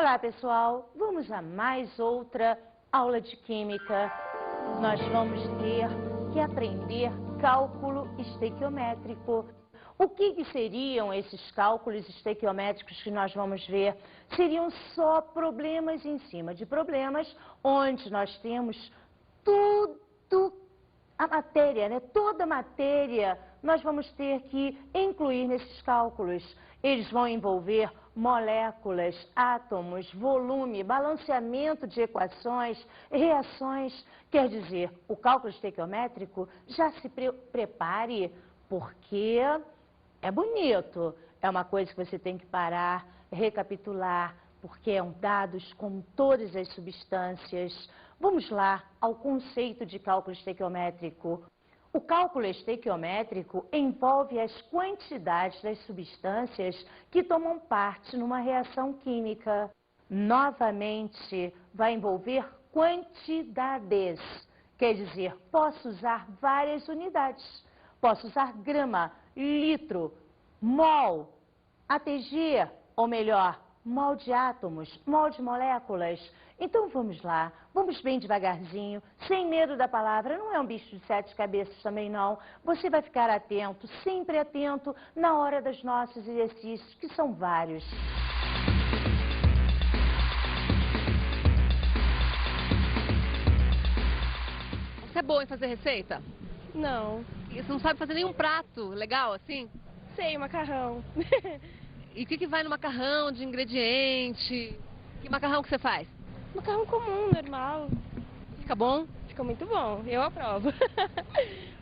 Olá, pessoal! Vamos a mais outra aula de Química. Nós vamos ter que aprender cálculo estequiométrico. O que seriam esses cálculos estequiométricos que nós vamos ver? Seriam só problemas em cima de problemas, onde nós temos tudo, a matéria, né? Toda a matéria nós vamos ter que incluir nesses cálculos. Eles vão envolver moléculas, átomos, volume, balanceamento de equações, reações. Quer dizer, o cálculo estequiométrico, já se prepare, porque é bonito. É uma coisa que você tem que parar, recapitular, porque é dados com todas as substâncias. Vamos lá ao conceito de cálculo estequiométrico. O cálculo estequiométrico envolve as quantidades das substâncias que tomam parte numa reação química. Novamente, vai envolver quantidades. Quer dizer, posso usar várias unidades. Posso usar grama, litro, mol, ATG, ou melhor, mol de átomos, mol de moléculas. Então vamos lá, vamos bem devagarzinho, sem medo da palavra, não é um bicho de 7 cabeças também não. Você vai ficar atento, sempre atento, na hora dos nossos exercícios, que são vários. Você é boa em fazer receita? Não. E você não sabe fazer nenhum prato legal assim? Sei, macarrão. E o que vai no macarrão de ingrediente? Que macarrão que você faz? Macarrão comum, normal. Fica bom? Fica muito bom, eu aprovo.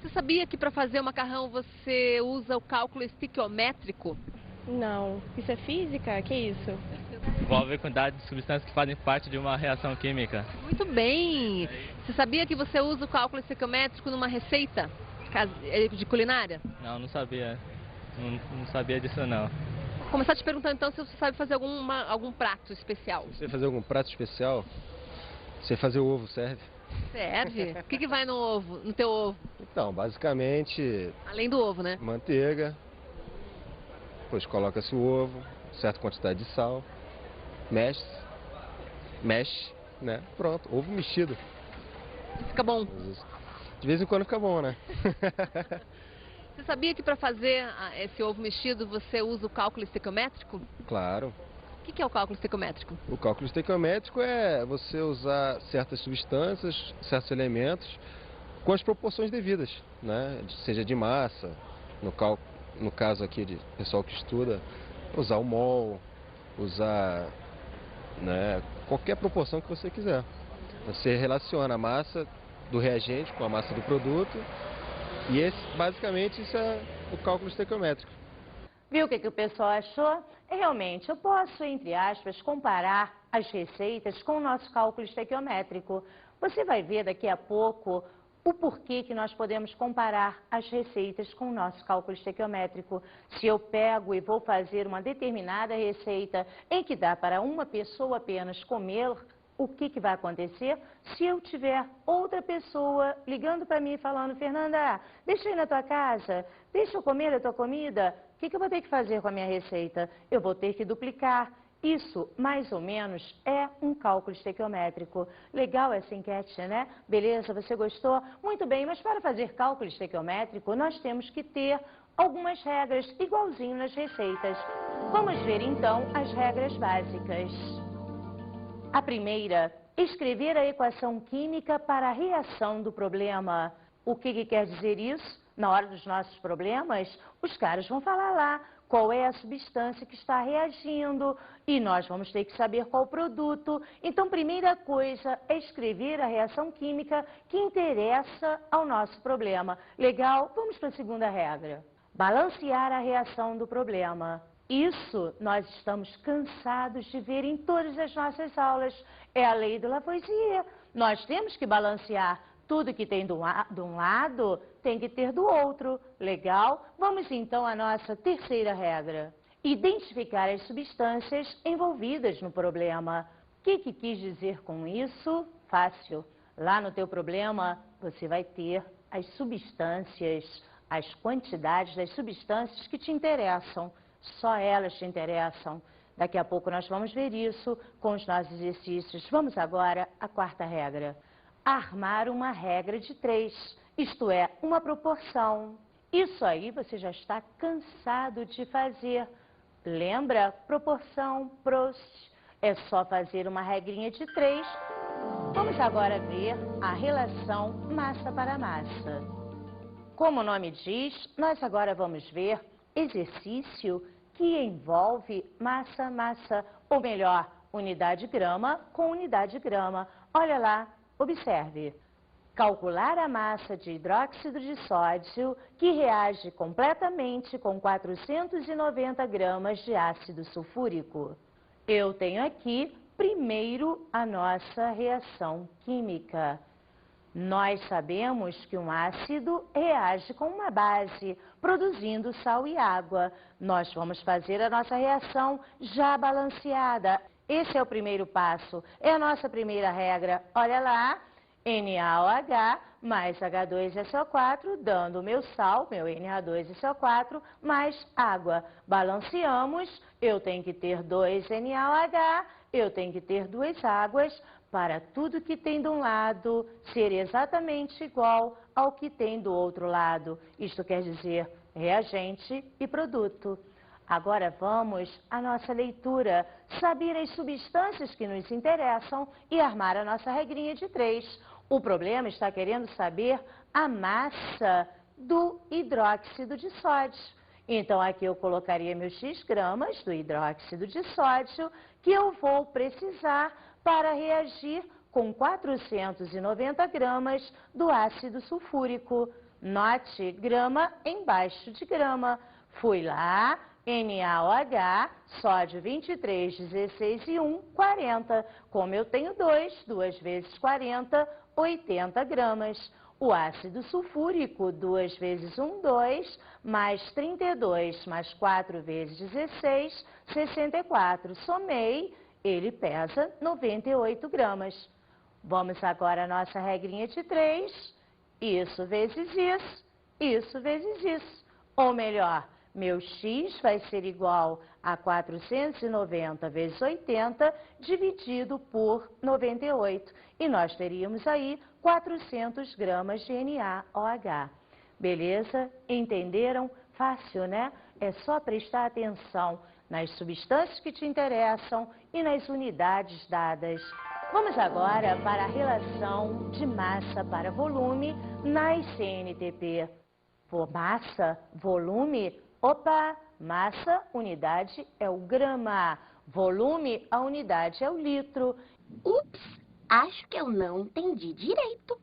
Você sabia que para fazer o macarrão você usa o cálculo estequiométrico? Não. Isso é física? Que isso? Envolve a quantidade de substâncias que fazem parte de uma reação química. Muito bem! Você sabia que você usa o cálculo estequiométrico numa receita de culinária? Não, não sabia. Não sabia disso não. Vou começar te perguntando então se você sabe fazer algum prato especial. Se você fazer algum prato especial, você fazer o ovo serve? Serve? O que vai no ovo, no teu ovo? Então, basicamente, Além do ovo, né? manteiga, depois coloca-se o ovo, certa quantidade de sal, mexe, né? Pronto, ovo mexido. Fica bom. De vez em quando fica bom, né? Você sabia que para fazer esse ovo mexido você usa o cálculo estequiométrico? Claro. O que é o cálculo estequiométrico? O cálculo estequiométrico é você usar certas substâncias, certos elementos, com as proporções devidas, né? Seja de massa, no caso aqui de pessoal que estuda, usar o mol, usar, né, qualquer proporção que você quiser. Você relaciona a massa do reagente com a massa do produto e basicamente isso é o cálculo estequiométrico. Viu o que o pessoal achou? Realmente, eu posso, entre aspas, comparar as receitas com o nosso cálculo estequiométrico. Você vai ver daqui a pouco o porquê que nós podemos comparar as receitas com o nosso cálculo estequiométrico. Se eu pego e vou fazer uma determinada receita em que dá para uma pessoa apenas comer, o que vai acontecer? Se eu tiver outra pessoa ligando para mim e falando, Fernanda, deixa eu ir na tua casa, deixa eu comer a tua comida, o que eu vou ter que fazer com a minha receita? Eu vou ter que duplicar. Isso, mais ou menos, é um cálculo estequiométrico. Legal essa enquete, né? Beleza, você gostou? Muito bem, mas para fazer cálculo estequiométrico, nós temos que ter algumas regras, igualzinho nas receitas. Vamos ver, então, as regras básicas. A primeira, escrever a equação química para a reação do problema. O que quer dizer isso? Na hora dos nossos problemas, os caras vão falar lá qual é a substância que está reagindo e nós vamos ter que saber qual produto. Então, primeira coisa é escrever a reação química que interessa ao nosso problema. Legal? Vamos para a segunda regra. Balancear a reação do problema. Isso nós estamos cansados de ver em todas as nossas aulas. É a lei do Lavoisier. Nós temos que balancear. Tudo que tem de um lado tem que ter do outro. Legal? Vamos então à nossa terceira regra. Identificar as substâncias envolvidas no problema. O que quis dizer com isso? Fácil. Lá no teu problema você vai ter as substâncias, as quantidades das substâncias que te interessam. Só elas te interessam. Daqui a pouco nós vamos ver isso com os nossos exercícios. Vamos agora à quarta regra. Armar uma regra de 3, isto é, uma proporção. Isso aí você já está cansado de fazer. Lembra? Proporção, Prost. É só fazer uma regrinha de 3. Vamos agora ver a relação massa para massa. Como o nome diz, nós agora vamos ver exercício que envolve massa, ou melhor, unidade grama com unidade grama. Olha lá, observe. Calcular a massa de hidróxido de sódio que reage completamente com 490 gramas de ácido sulfúrico. Eu tenho aqui, primeiro, a nossa reação química. Nós sabemos que um ácido reage com uma base, produzindo sal e água. Nós vamos fazer a nossa reação já balanceada. Esse é o primeiro passo, é a nossa primeira regra. Olha lá, NaOH mais H2SO4, dando o meu sal, meu NH2SO4, mais água. Balanceamos, eu tenho que ter 2 NaOH, eu tenho que ter 2 águas, para tudo que tem de um lado ser exatamente igual ao que tem do outro lado. Isto quer dizer reagente e produto. Agora vamos à nossa leitura, saber as substâncias que nos interessam e armar a nossa regrinha de 3. O problema está querendo saber a massa do hidróxido de sódio. Então aqui eu colocaria meus X gramas do hidróxido de sódio que eu vou precisar para reagir com 490 gramas do ácido sulfúrico. Note grama embaixo de grama. Fui lá, NaOH, sódio 23, 16 e 1, 40. Como eu tenho 2, 2 vezes 40, 80 gramas. O ácido sulfúrico, 2 vezes 1, 2, mais 32, mais 4 vezes 16, 64. Somei, ele pesa 98 gramas. Vamos agora à nossa regrinha de 3. Isso vezes isso vezes isso. Ou melhor, meu X vai ser igual a 490 vezes 80 dividido por 98. E nós teríamos aí 400 gramas de NaOH. Beleza? Entenderam? Fácil, né? É só prestar atenção nas substâncias que te interessam e nas unidades dadas. Vamos agora para a relação de massa para volume nas CNTP. Por massa, volume, opa, massa, unidade é o grama. Volume, a unidade é o litro. Ups, acho que eu não entendi direito.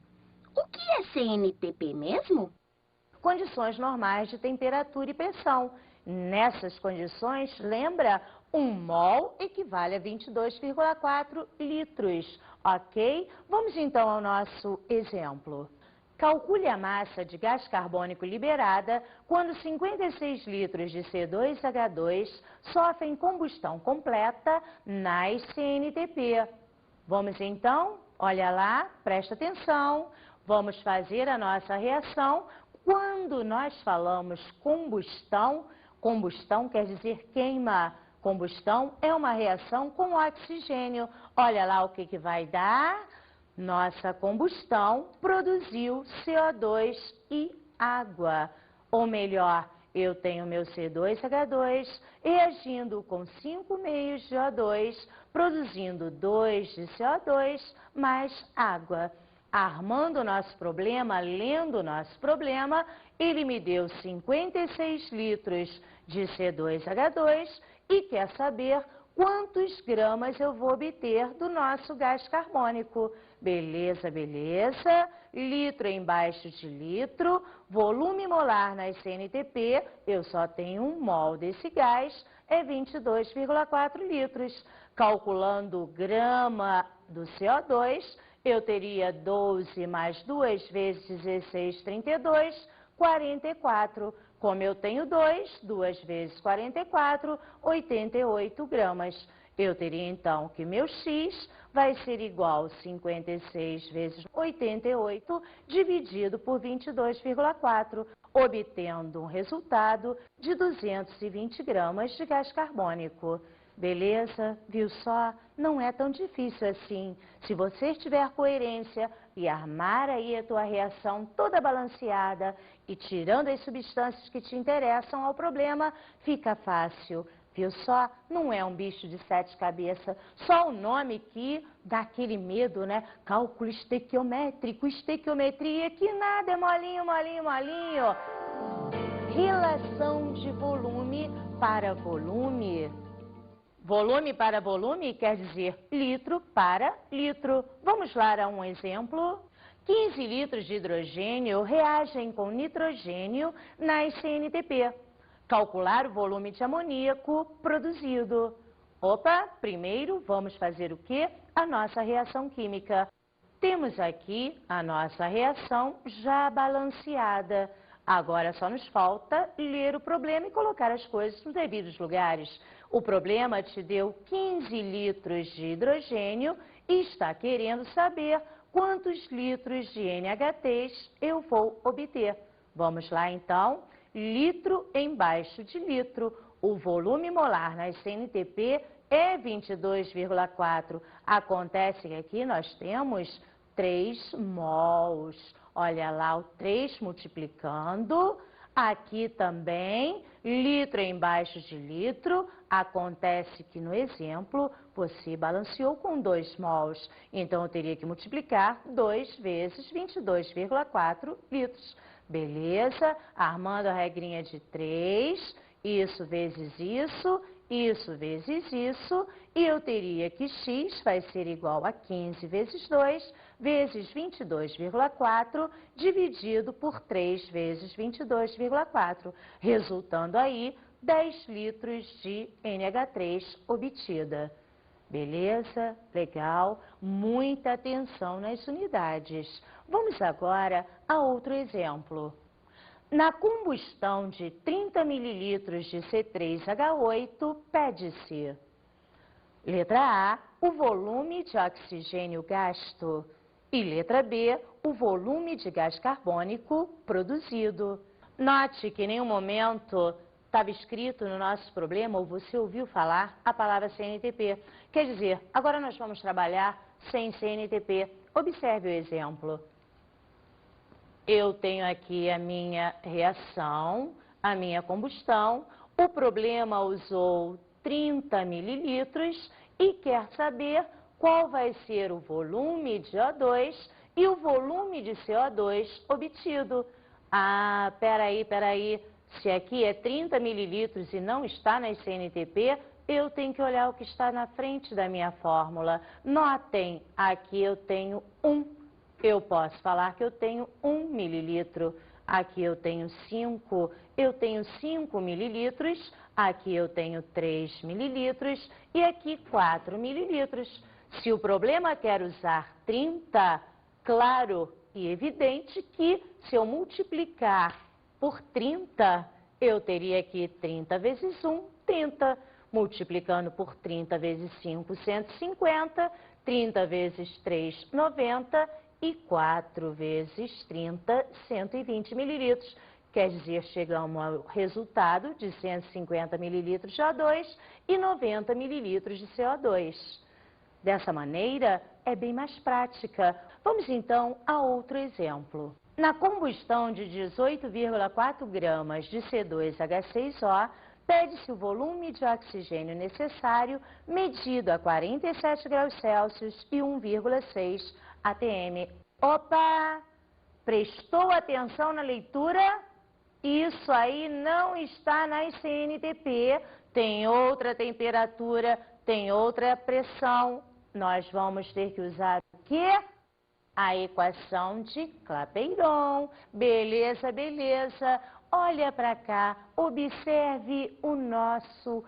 O que é CNTP mesmo? Condições normais de temperatura e pressão. Nessas condições, lembra, 1 mol equivale a 22,4 litros, ok? Vamos então ao nosso exemplo. Calcule a massa de gás carbônico liberada quando 56 litros de C2H2 sofrem combustão completa nas CNTP. Vamos então, olha lá, presta atenção, vamos fazer a nossa reação. Quando nós falamos combustão, combustão quer dizer queima. Combustão é uma reação com oxigênio. Olha lá o que vai dar. Nossa combustão produziu CO2 e água. Ou melhor, eu tenho meu C2H2 reagindo com 5 meios de O2, produzindo 2 de CO2 mais água. Armando o nosso problema, lendo o nosso problema, ele me deu 56 litros de C2H2 e quer saber quantos gramas eu vou obter do nosso gás carbônico. Beleza, beleza. Litro embaixo de litro, volume molar nas CNTP, eu só tenho 1 mol desse gás, é 22,4 litros. Calculando grama do CO2, eu teria 12 mais 2 vezes 16, 32, 44. Como eu tenho 2, 2 vezes 44, 88 gramas. Eu teria então que meu X vai ser igual a 56 vezes 88 dividido por 22,4, obtendo um resultado de 220 gramas de gás carbônico. Beleza? Viu só? Não é tão difícil assim. Se você tiver coerência e armar aí a tua reação toda balanceada e tirando as substâncias que te interessam ao problema, fica fácil. Viu só? Não é um bicho de 7 cabeças. Só o nome que dá aquele medo, né? Cálculo estequiométrico, estequiometria, que nada é molinho, molinho, molinho. Relação de volume para volume. Volume para volume quer dizer litro para litro. Vamos lá a um exemplo. 15 litros de hidrogênio reagem com nitrogênio na CNTP. Calcular o volume de amoníaco produzido. Opa, primeiro vamos fazer o quê? A nossa reação química. Temos aqui a nossa reação já balanceada. Agora só nos falta ler o problema e colocar as coisas nos devidos lugares. O problema te deu 15 litros de hidrogênio e está querendo saber quantos litros de NH3 eu vou obter. Vamos lá então, litro embaixo de litro. O volume molar na CNTP é 22,4. Acontece que aqui nós temos 3 mols. Olha lá o 3 multiplicando. Aqui também, litro embaixo de litro. Acontece que no exemplo você balanceou com 2 mols. Então eu teria que multiplicar 2 vezes 22,4 litros. Beleza? Armando a regrinha de 3. Isso vezes isso. Isso vezes isso, e eu teria que x vai ser igual a 15 vezes 2, vezes 22,4, dividido por 3 vezes 22,4, resultando aí 10 litros de NH3 obtida. Beleza? Legal? Muita atenção nas unidades. Vamos agora a outro exemplo. Na combustão de 30 ml de C3H8, pede-se, letra A, o volume de oxigênio gasto e letra B, o volume de gás carbônico produzido. Note que em nenhum momento estava escrito no nosso problema ou você ouviu falar a palavra CNTP. Quer dizer, agora nós vamos trabalhar sem CNTP. Observe o exemplo. Eu tenho aqui a minha reação, a minha combustão. O problema usou 30 mililitros e quer saber qual vai ser o volume de O2 e o volume de CO2 obtido. Ah, peraí. Se aqui é 30 mililitros e não está na CNTP, eu tenho que olhar o que está na frente da minha fórmula. Notem, aqui eu tenho 1. Eu posso falar que eu tenho 1 mililitro. Aqui eu tenho 5. Eu tenho 5 mililitros. Aqui eu tenho 3 mililitros. E aqui 4 mililitros. Se o problema quer usar 30, claro e evidente que se eu multiplicar por 30, eu teria aqui 30 vezes 1, 30. Multiplicando por 30 vezes 5, 150. 30 vezes 3, 90. E 4 vezes 30, 120 mililitros. Quer dizer, chegamos ao resultado de 150 mililitros de O2 e 90 mililitros de CO2. Dessa maneira, é bem mais prática. Vamos então a outro exemplo. Na combustão de 18,4 gramas de C2H6O, pede-se o volume de oxigênio necessário medido a 47 graus Celsius e 1,6 ATM. Opa! Prestou atenção na leitura? Isso aí não está na CNTP. Tem outra temperatura, tem outra pressão. Nós vamos ter que usar o quê? A equação de Clapeyron. Beleza, beleza. Olha para cá, observe o nosso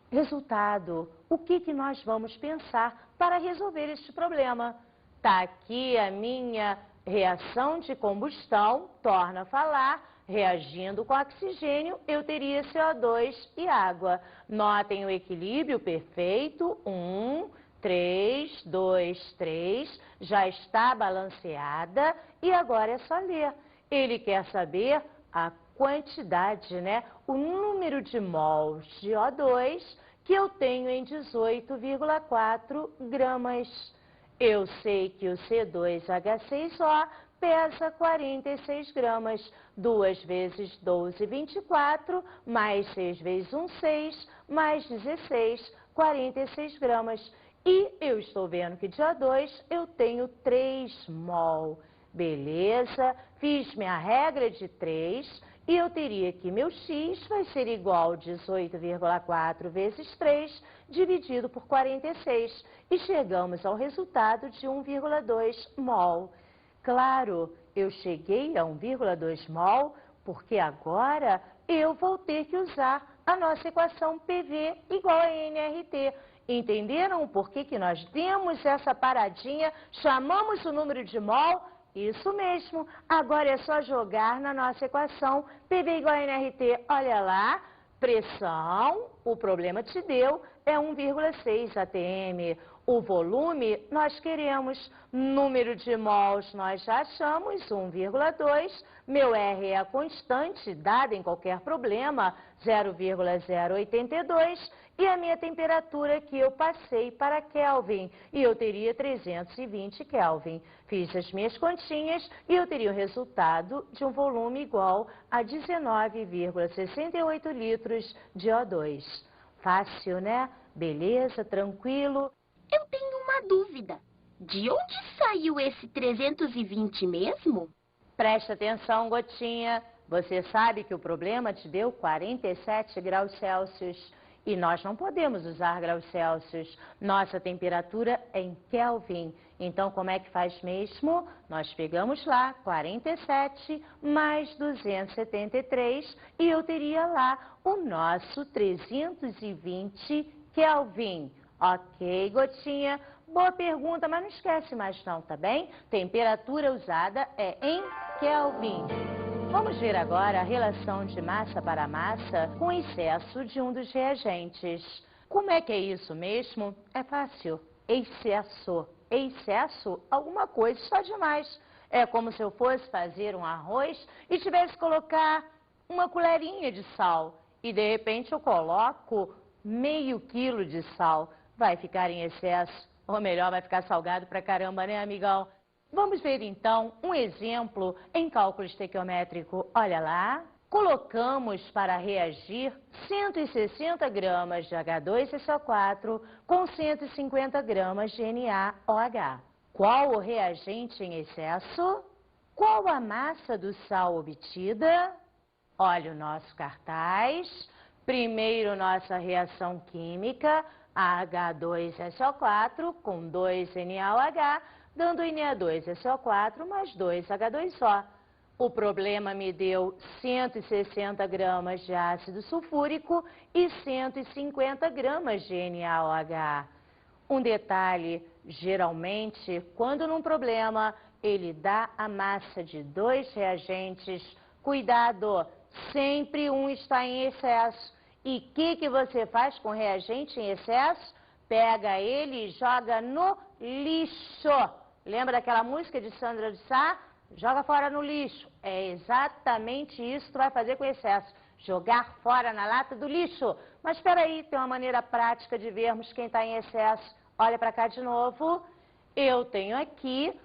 resultado. O que nós vamos pensar para resolver este problema? Está aqui a minha reação de combustão, torna a falar, reagindo com oxigênio, eu teria CO2 e água. Notem o equilíbrio perfeito, 1, 3, 2, 3, já está balanceada e agora é só ler. Ele quer saber a quantidade, né? O número de mols de O2 que eu tenho em 18,4 gramas. Eu sei que o C2H6O pesa 46 gramas. 2 vezes 12, 24, mais 6 vezes 1, 6, mais 16, 46 gramas. E eu estou vendo que dia 2 eu tenho 3 mol. Beleza, fiz minha regra de 3 e eu teria que meu x vai ser igual a 18,4 vezes 3 dividido por 46. E chegamos ao resultado de 1,2 mol. Claro, eu cheguei a 1,2 mol porque agora eu vou ter que usar a nossa equação PV igual a nRT. Entenderam por que nós demos essa paradinha, chamamos o número de mol? Isso mesmo, agora é só jogar na nossa equação PV igual a nRT. Olha lá, pressão, o problema te deu, é 1,6 atm. O volume nós queremos, número de mols nós já achamos, 1,2. Meu R é a constante, dada em qualquer problema, 0,082. E a minha temperatura que eu passei para Kelvin, e eu teria 320 Kelvin. Fiz as minhas continhas e eu teria o resultado de um volume igual a 19,68 litros de O2. Fácil, né? Beleza, tranquilo? Eu tenho uma dúvida. De onde saiu esse 320 mesmo? Presta atenção, Gotinha. Você sabe que o problema te deu 47 graus Celsius. E nós não podemos usar graus Celsius. Nossa temperatura é em Kelvin. Então, como é que faz mesmo? Nós pegamos lá 47 mais 273 e eu teria lá o nosso 320 Kelvin. Ok, Gotinha? Boa pergunta, mas não esquece mais não, tá bem? Temperatura usada é em Kelvin. Vamos ver agora a relação de massa para massa com excesso de um dos reagentes. Como é que é isso mesmo? É fácil. Excesso. Excesso, alguma coisa está demais. É como se eu fosse fazer um arroz e tivesse que colocar uma colherinha de sal. E de repente eu coloco meio quilo de sal. Vai ficar em excesso. Ou melhor, vai ficar salgado pra caramba, né, amigão? Vamos ver, então, um exemplo em cálculo estequiométrico. Olha lá. Colocamos para reagir 160 gramas de H2SO4 com 150 gramas de NaOH. Qual o reagente em excesso? Qual a massa do sal obtida? Olha o nosso cartaz. Primeiro, nossa reação química, H2SO4 com 2 NaOH, dando Na2SO4 mais 2H2O. O problema me deu 160 gramas de ácido sulfúrico e 150 gramas de NaOH. Um detalhe, geralmente, quando num problema ele dá a massa de 2 reagentes, cuidado, sempre um está em excesso. E o que você faz com reagente em excesso? Pega ele e joga no lixo. Lembra daquela música de Sandra de Sá? Joga fora no lixo. É exatamente isso que tu vai fazer com excesso. Jogar fora na lata do lixo. Mas espera aí, tem uma maneira prática de vermos quem está em excesso. Olha para cá de novo. Eu tenho aqui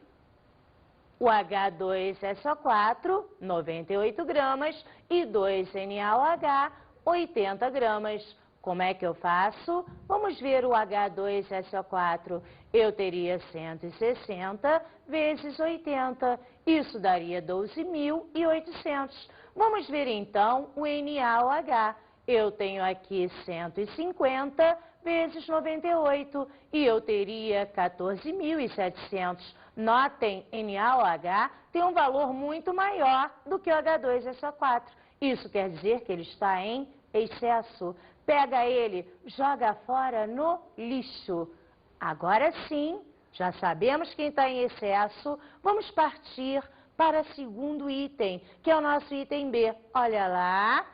o H2SO4, 98 gramas, e 2 NaOH, 80 gramas. Como é que eu faço? Vamos ver o H2SO4. Eu teria 160 vezes 80. Isso daria 12.800. Vamos ver então o NaOH. Eu tenho aqui 150 vezes 98 e eu teria 14.700. Notem, NaOH tem um valor muito maior do que o H2SO4. Isso quer dizer que ele está em excesso. Pega ele, joga fora no lixo. Agora sim, já sabemos quem está em excesso. Vamos partir para o segundo item, que é o nosso item B. Olha lá,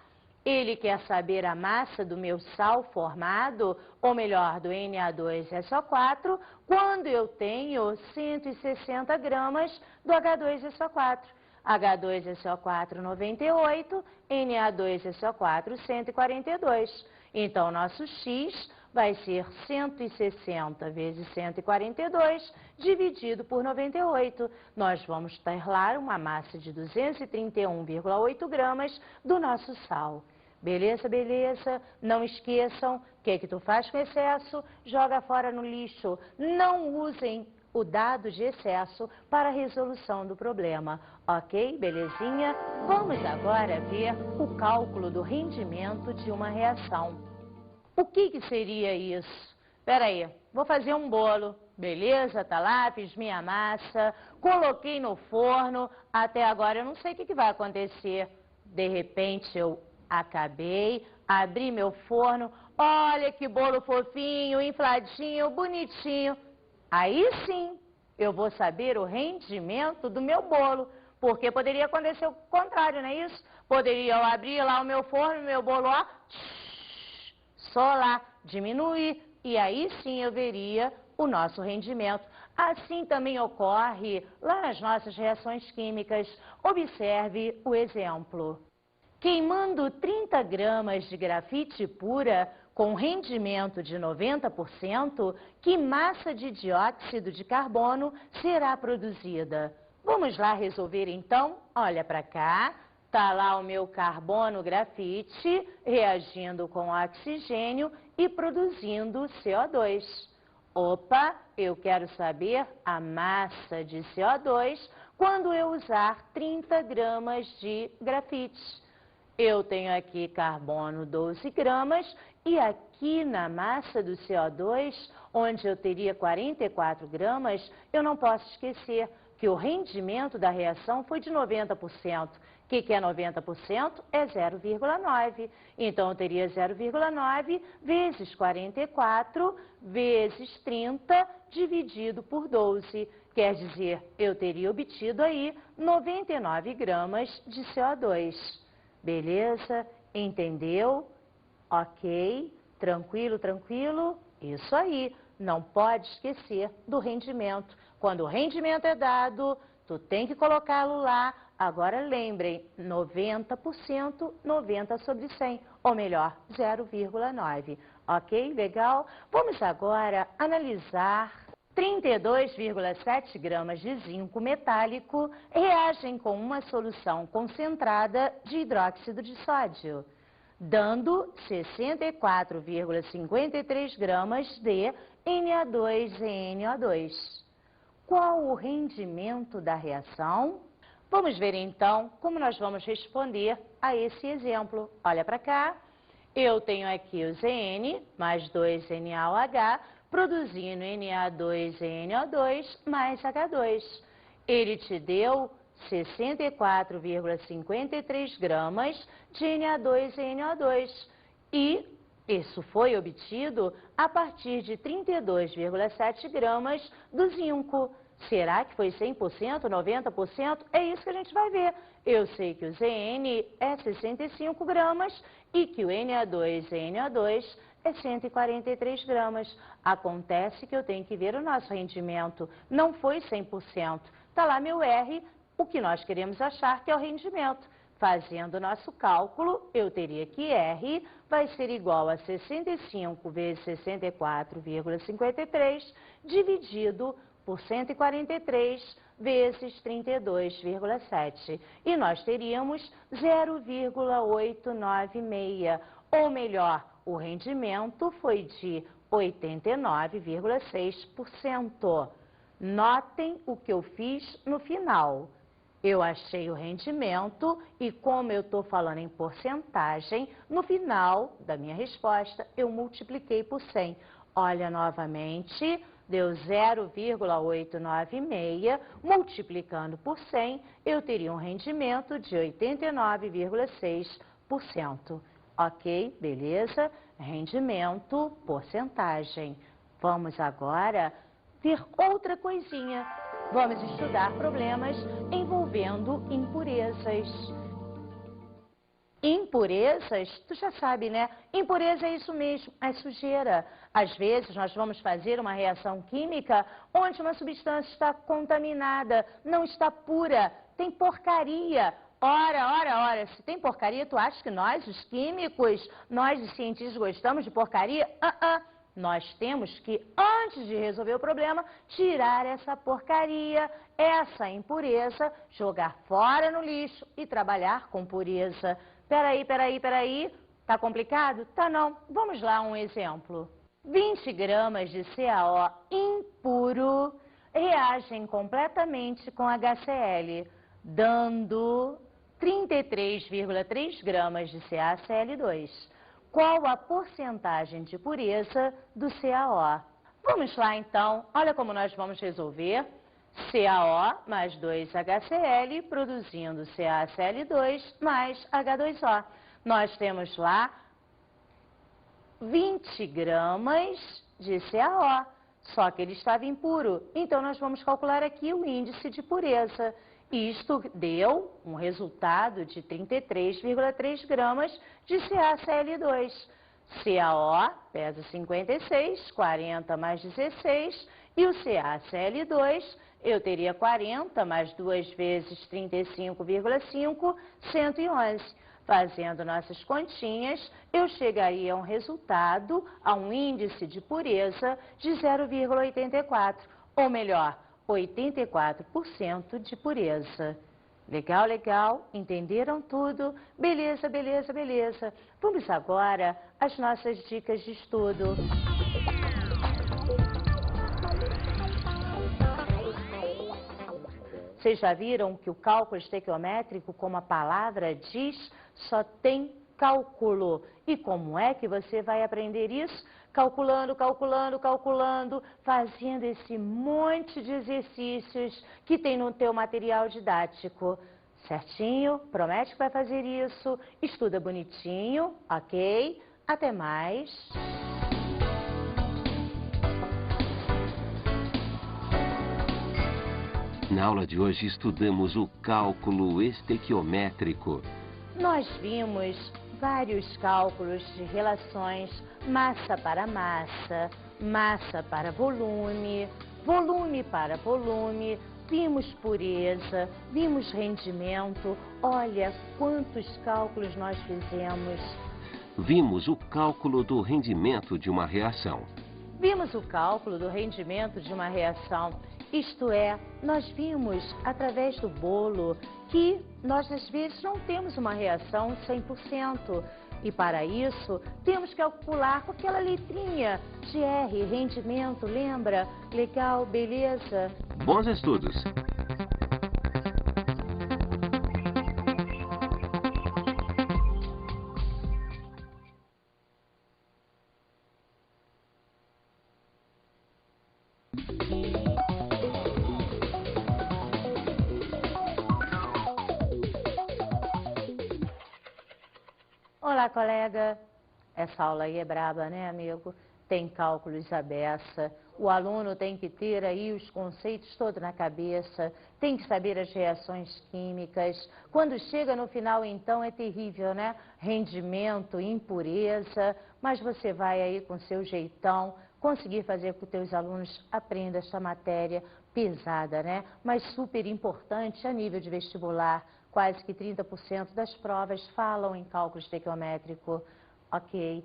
ele quer saber a massa do meu sal formado, ou melhor, do Na2SO4, quando eu tenho 160 gramas do H2SO4. H2SO4 98, Na2SO4 142. Então, nosso X vai ser 160 vezes 142 dividido por 98. Nós vamos ter lá uma massa de 231,8 gramas do nosso sal. Beleza, beleza? Não esqueçam, o que tu faz com excesso? Joga fora no lixo. Não usem o dado de excesso para a resolução do problema. Ok? Belezinha? Vamos agora ver o cálculo do rendimento de uma reação. O que seria isso? Espera aí, vou fazer um bolo. Beleza? Tá lá, fiz minha massa, coloquei no forno. Até agora eu não sei o que vai acontecer. De repente eu acabei, abri meu forno. Olha que bolo fofinho, infladinho, bonitinho. Aí sim, eu vou saber o rendimento do meu bolo, porque poderia acontecer o contrário, não é isso? Poderia eu abrir lá o meu forno, meu bolo, ó, só lá, diminuir, e aí sim eu veria o nosso rendimento. Assim também ocorre lá nas nossas reações químicas. Observe o exemplo. Queimando 30 gramas de grafite pura, com rendimento de 90%, que massa de dióxido de carbono será produzida? Vamos lá resolver então? Olha para cá, tá lá o meu carbono grafite reagindo com oxigênio e produzindo CO2. Opa, eu quero saber a massa de CO2 quando eu usar 30 gramas de grafite. Eu tenho aqui carbono 12 gramas e aqui na massa do CO2, onde eu teria 44 gramas, eu não posso esquecer que o rendimento da reação foi de 90%. O que é 90%? É 0,9. Então, eu teria 0,9 vezes 44 vezes 30 dividido por 12. Quer dizer, eu teria obtido aí 99 gramas de CO2. Beleza? Entendeu? Ok? Tranquilo, tranquilo? Isso aí. Não pode esquecer do rendimento. Quando o rendimento é dado, tu tem que colocá-lo lá. Agora lembrem, 90%, 90 sobre 100. Ou melhor, 0,9. Ok? Legal? Vamos agora analisar 32,7 gramas de zinco metálico reagem com uma solução concentrada de hidróxido de sódio, dando 64,53 gramas de Na2NO2. Qual o rendimento da reação? Vamos ver então como nós vamos responder a esse exemplo. Olha para cá, eu tenho aqui o Zn mais 2NaOH, produzindo Na2NO2 mais H2. Ele te deu 64,53 gramas de Na2NO2 e isso foi obtido a partir de 32,7 gramas do zinco. Será que foi 100%, 90%? É isso que a gente vai ver. Eu sei que o Zn é 65 gramas e que o Na2NO2 é 143 gramas. Acontece que eu tenho que ver o nosso rendimento. Não foi 100%. Está lá meu R, o que nós queremos achar que é o rendimento. Fazendo o nosso cálculo, eu teria que R vai ser igual a 65 vezes 64,53 dividido por 143 vezes 32,7. E nós teríamos 0,896, ou melhor, o rendimento foi de 89,6%. Notem o que eu fiz no final. Eu achei o rendimento e como eu estou falando em porcentagem, no final da minha resposta eu multipliquei por 100. Olha novamente, deu 0,896, multiplicando por 100, eu teria um rendimento de 89,6%. Ok? Beleza? Rendimento, porcentagem. Vamos agora ver outra coisinha. Vamos estudar problemas envolvendo impurezas. Impurezas, tu já sabe, né? Impureza é isso mesmo, é sujeira. Às vezes nós vamos fazer uma reação química onde uma substância está contaminada, não está pura, tem porcaria. Ora, se tem porcaria, tu acha que nós, os químicos, nós, os cientistas, gostamos de porcaria? nós temos que, antes de resolver o problema, tirar essa porcaria, essa impureza, jogar fora no lixo e trabalhar com pureza. Peraí. Tá complicado? Tá não. Vamos lá, um exemplo. 20 gramas de CaO impuro reagem completamente com HCl, dando 33,3 gramas de CaCl2. Qual a porcentagem de pureza do CaO? Vamos lá então, olha como nós vamos resolver. CaO mais 2HCl produzindo CaCl2 mais H2O. Nós temos lá 20 gramas de CaO, só que ele estava impuro. Então nós vamos calcular aqui o índice de pureza. Isto deu um resultado de 33,3 gramas de CaCl2. CaO pesa 56, 40 mais 16, e o CaCl2 eu teria 40 mais 2 vezes 35,5, 111. Fazendo nossas continhas, eu chegaria a um resultado, a um índice de pureza de 0,84, ou melhor, 84% de pureza. Legal, entenderam tudo? Beleza. Vamos agora às nossas dicas de estudo. Vocês já viram que o cálculo estequiométrico, como a palavra diz, só tem cálculo. E como é que você vai aprender isso? Calculando, fazendo esse monte de exercícios que tem no teu material didático. Certinho? Promete que vai fazer isso? Estuda bonitinho, ok? Até mais! Na aula de hoje estudamos o cálculo estequiométrico. Nós vimos vários cálculos de relações massa para massa, massa para volume, volume para volume, vimos pureza, vimos rendimento. Olha quantos cálculos nós fizemos. Vimos o cálculo do rendimento de uma reação. Vimos o cálculo do rendimento de uma reação. Isto é, nós vimos através do bolo que nós às vezes não temos uma reação 100%. E para isso temos que calcular com aquela letrinha de R, rendimento, lembra? Legal, beleza? Bons estudos! Olá, colega. Essa aula aí é braba, né, amigo? Tem cálculos à beça. O aluno tem que ter aí os conceitos todos na cabeça, tem que saber as reações químicas. Quando chega no final, então, é terrível, né? Rendimento, impureza, mas você vai aí com seu jeitão conseguir fazer com que os teus alunos aprendam essa matéria pesada, né? Mas super importante a nível de vestibular. Quase que 30% das provas falam em cálculo estequiométrico. Ok,